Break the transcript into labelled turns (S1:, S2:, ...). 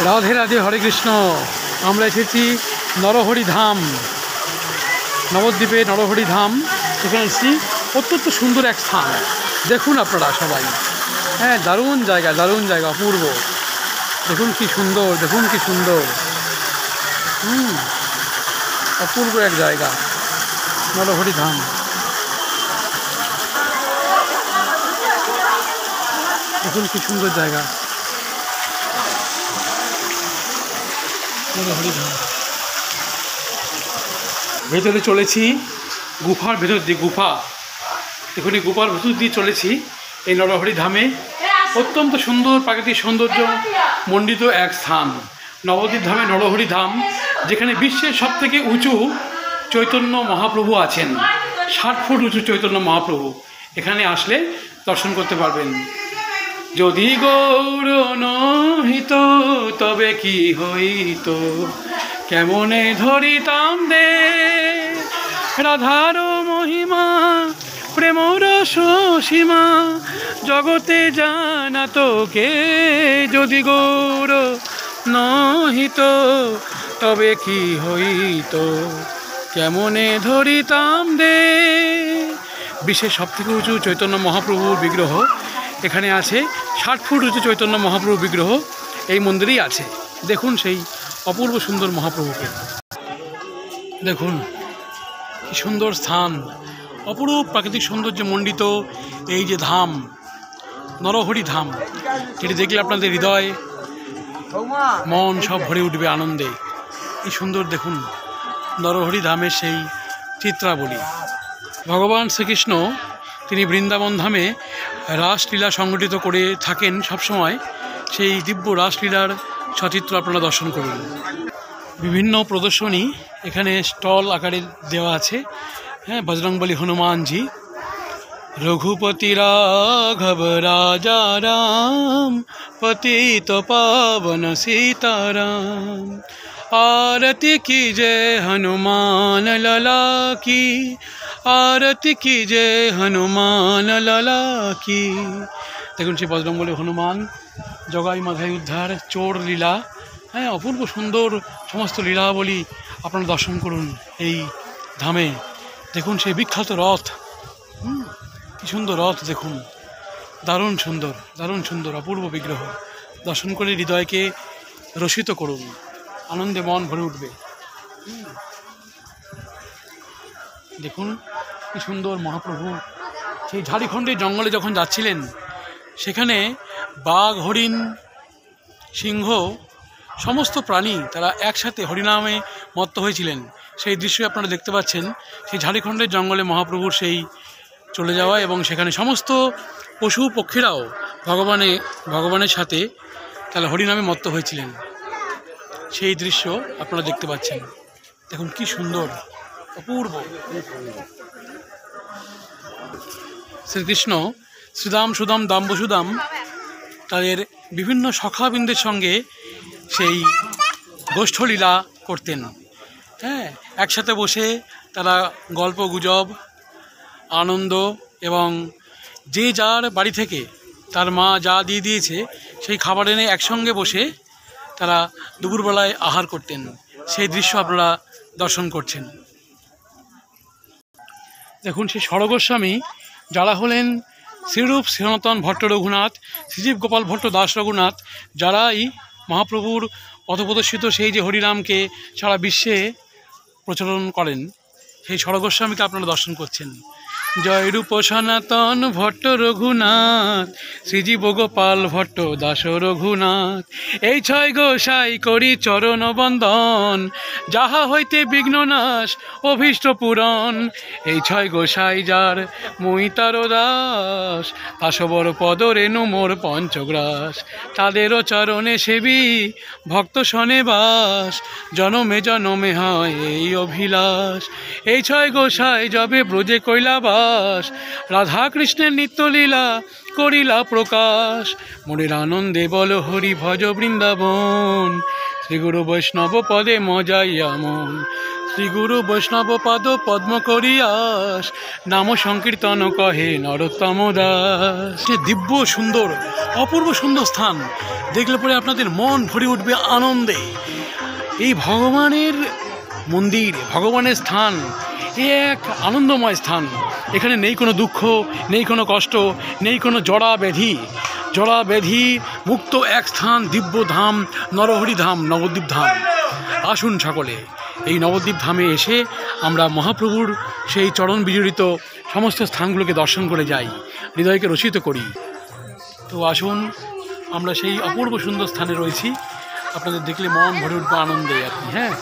S1: রাধে রাধে, হরে কৃষ্ণ। আমরা এসেছি নরহরি ধাম, নবদ্বীপে নরহরি ধাম। এখানে এসেছি, অত্যন্ত সুন্দর এক স্থান। দেখুন আপনারা সবাই, হ্যাঁ, দারুণ জায়গা, দারুণ জায়গা, অপূর্ব। দেখুন কি সুন্দর, দেখুন কি সুন্দর, অপূর্ব এক জায়গা নরহরি ধাম। দেখুন কি সুন্দর জায়গা নরহরি ধাম। ভেতরে চলেছি, গুফার ভেতর দিয়ে, গুফা দেখুন, এই গুফার ভেতর দিয়ে চলেছি এই নরহরি ধামে। অত্যন্ত সুন্দর প্রাকৃতিক সৌন্দর্য মণ্ডিত এক স্থান নবদ্বীপ ধামে নরহরি ধাম, যেখানে বিশ্বের সবথেকে উঁচু চৈতন্য মহাপ্রভু আছেন। 60 ফুট উঁচু চৈতন্য মহাপ্রভু। এখানে আসলে দর্শন করতে পারবেন। যদি গৌর নহিত তবে কি হইত, কেমনে ধরিতাম দে রাধার মহিমা, প্রেমর সীমা জগতে জানা তোকে। যদি গৌর নহিত তবে কি হইত, কেমনে ধরিতাম দে। বিশ্বের সবথেকে উঁচু চৈতন্য মহাপ্রভুর বিগ্রহ এখানে আছে। 60 ফুট উঁচু চৈতন্য মহাপ্রভু বিগ্রহ এই মন্দিরেই আছে। দেখুন সেই অপূর্ব সুন্দর মহাপ্রভুকে, দেখুন কি সুন্দর স্থান, অপরূপ প্রাকৃতিক সৌন্দর্য মণ্ডিত এই যে ধাম নরহরি ধাম, যেটি দেখলে আপনাদের হৃদয় মন সব ভরে উঠবে আনন্দে। কি সুন্দর দেখুন নরহরি ধামের সেই চিত্রাবলী। ভগবান শ্রীকৃষ্ণ তিনি বৃন্দাবন ধামে রাসলীলা সংগঠিত করে থাকেন সবসময়। সেই দিব্য রাসলীলার সচিত্র আপনারা দর্শন করুন। বিভিন্ন প্রদর্শনী এখানে স্টল আকারে দেওয়া আছে। হ্যাঁ, বজরংবলী হনুমানজি, রঘুপতি রাঘব রাজা রাম, পতিত পাবন सीताराम, आरती कीजय हनुमान लला की, आरती कीजय हनुमान लला की। দেখুন সেই বজরংবলী হনুমান, জগাই মাধাই উদ্ধার, চোর লীলা, হ্যাঁ, অপূর্ব সুন্দর সমস্ত লীলাবলী আপনারা দর্শন করুন এই ধামে। দেখুন সেই বিখ্যাত রথ, কি সুন্দর রথ, দেখুন দারুণ সুন্দর, দারুণ সুন্দর অপূর্ব বিগ্রহ। দর্শন করে হৃদয়কে রসিত করুন, আনন্দে মন ভরে উঠবে। দেখুন কি সুন্দর মহাপ্রভু। সেই ঝাড়খণ্ডের জঙ্গলে যখন যাচ্ছিলেন, সেখানে বাঘ, হরিণ, সিংহ সমস্ত প্রাণী তারা একসাথে হরিনামে মত্ত হয়েছিলেন। সেই দৃশ্য আপনারা দেখতে পাচ্ছেন। সেই ঝাড়খণ্ডের জঙ্গলে মহাপ্রভুর সেই চলে যাওয়া, এবং সেখানে সমস্ত পশু পক্ষীরাও ভগবানের সাথে তারা হরিনামে মত্ত হয়েছিলেন। সেই দৃশ্য আপনারা দেখতে পাচ্ছেন। দেখুন কি সুন্দর, অপূর্ব। শ্রীকৃষ্ণ শ্রীদাম সুদাম দাম্বসুদাম তাদের বিভিন্ন সখাবৃন্দের সঙ্গে সেই গোষ্ঠলীলা করতেন। হ্যাঁ, একসাথে বসে তারা গল্প গুজব, আনন্দ, এবং যে যার বাড়ি থেকে তার মা যা দিয়ে দিয়েছে সেই খাবার এনে একসঙ্গে বসে তারা দুপুরবেলায় আহার করতেন। সেই দৃশ্য আপনারা দর্শন করছেন। দেখুন সেই ষড়গোস্বামী যারা হলেন শ্রীরূপ সনাতন ভট্ট রঘুনাথ, শ্রীজীব গোপাল ভট্ট দাস রঘুনাথ, যারাই মহাপ্রভুর পথপ্রদর্শিত সেই যে হরিনামকে সারা বিশ্বে প্রচলন করেন, সেই ষড়গোস্বামীকে আপনারা দর্শন করছেন। জয় রূপ সনাতন ভট্ট রঘুনাথ, শ্রীজীব গোপাল ভট্ট দাস রঘুনাথ, এই 6 গোসাই করি চরণ বন্দন, যাহা হইতে বিঘ্ন নাশ অভীষ্ট পূরণ। এই 6 গোসাই যার মুই তার দাস, তাসবর পদ রেণু মোর পঞ্চগ্রাস, তাদেরও চরণে সেবী ভক্ত শনে বাস, জনমে জনমে হয় এই অভিলাষ। এই 6 গোসাই যবে ব্রজে কৈলাবাস, রাধা কৃষ্ণের নিত্যলীলা করিলা প্রকাশ। মনের আনন্দে বল হরি ভজ বৃন্দাবন, শ্রী গুরু বৈষ্ণব পদে মজাইয়া মন, শ্রীগুরু বৈষ্ণব পদ পদ্ম করিয়াস, নাম সংকীর্তন কহে নরোত্তম দাস। দিব্য সুন্দর, অপূর্ব সুন্দর স্থান, দেখলে পরে আপনাদের মন ভরে উঠবে আনন্দে। এই ভগবানের মন্দির, ভগবানের স্থান, এ এক আনন্দময় স্থান। এখানে নেই কোনো দুঃখ, নেই কোনো কষ্ট, নেই কোনো জড়া ব্যাধি মুক্ত এক স্থান, দিব্য ধাম, নরহরি ধাম, নবদ্বীপ ধাম। আসুন সকলে এই নবদ্বীপ ধামে এসে আমরা মহাপ্রভুর সেই চরণ বিজড়িত সমস্ত স্থানগুলোকে দর্শন করে যাই, হৃদয়কে রসিত করি। তো আসুন, আমরা সেই অপূর্ব সুন্দর স্থানে রয়েছি, আপনাদের দেখলে মন ভরে উঠবে আনন্দে আর কি। হ্যাঁ।